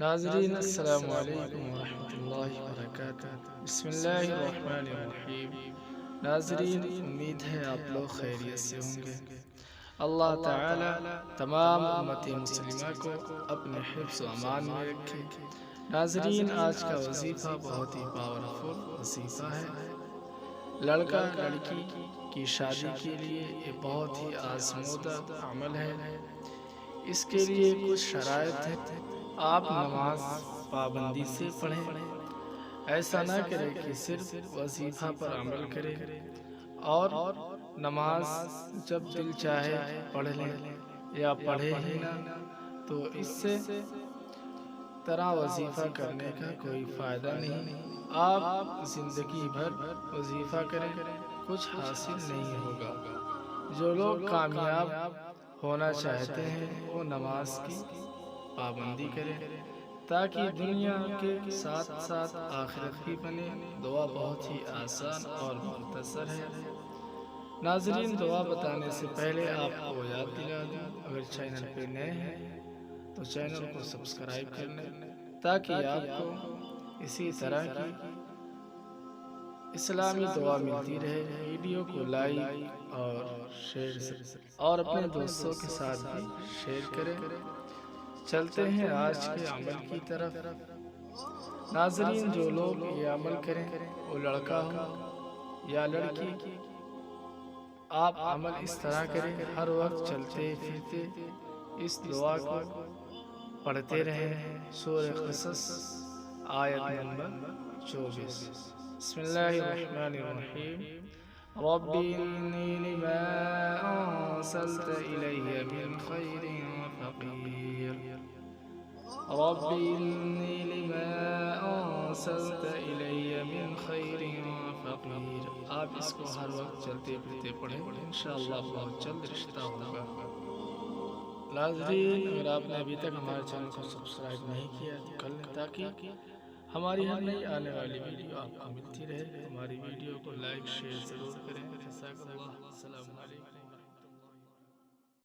ناظرین السلام علیکم ورحمۃ اللہ وبرکاتہ۔ بسم اللہ الرحمن الرحیم۔ ناظرین، امید ہے آپ لوگ خیریت سے ہوں گے۔ اللہ تعالی تمام امت مسلمہ کو اپنے حفظ و امان میں رکھے۔ ناظرین، آج کا وظیفہ بہت ہی پاورفل وظیفہ ہے۔ لڑکا لڑکی کی شادی کے لیے یہ بہت ہی آزمودہ عمل ہے۔ اس کے لیے کچھ شرائط ہیں۔ آپ نماز پابندی سے پڑھیں۔ ایسا نہ کرے کہ صرف وظیفہ پر عمل کرے اور نماز جب دل چاہے پڑھ لیں یا پڑھے ہی نہ، تو اس سے طرح وظیفہ کرنے کا کوئی فائدہ نہیں۔ آپ زندگی بھر وظیفہ کریں، کچھ حاصل نہیں ہوگا۔ جو لوگ کامیاب ہونا چاہتے ہیں وہ نماز کی پابندی کریں تاکہ دنیا کے ساتھ ساتھ آخرت بھی بنے۔ دعا بہت ہی آسان اور مختصر ہے۔ ناظرین، دعا بتانے سے پہلے آپ کو یاد دلا دوں، اگر چینل پہ نئے ہیں تو چینل کو سبسکرائب کر لیں تاکہ آپ کو اسی طرح کی اسلامی دعا ملتی رہے۔ ویڈیو کو لائک اور شیئر اور اپنے دوستوں کے ساتھ بھی شیئر کریں۔ چلتے ہیں آج کے عمل کی طرف۔ ناظرین، جو لوگ یہ عمل کریں وہ لڑکا ہو یا لڑکی، آپ عمل اس طرح کریں، ہر وقت چلتے پھرتے اس دعا کو پڑھتے رہیں۔ سورہ قصص آیت نمبر 24۔ بسم اللہ الرحمن الرحیم۔ رب انی لما انزلت الی من خیر فقیر۔ رب انی لما انزلت الی من خیر فقیر۔ آپ اس کو ہر وقت چلتے پھرتے پڑھیں، انشاءاللہ بہت جلد رشتہ ہوگا۔ ناظرین، اگر آپ نے ابھی تک ہمارے چینل کو سبسکرائب نہیں کیا تو کر لیں تاکہ ہماری ہر نئی آنے والی ویڈیو آپ کو ملتی رہے۔ ہماری ویڈیو کو لائک شیئر ضرور کریں۔ جزاک اللہ۔ السلام علیکم۔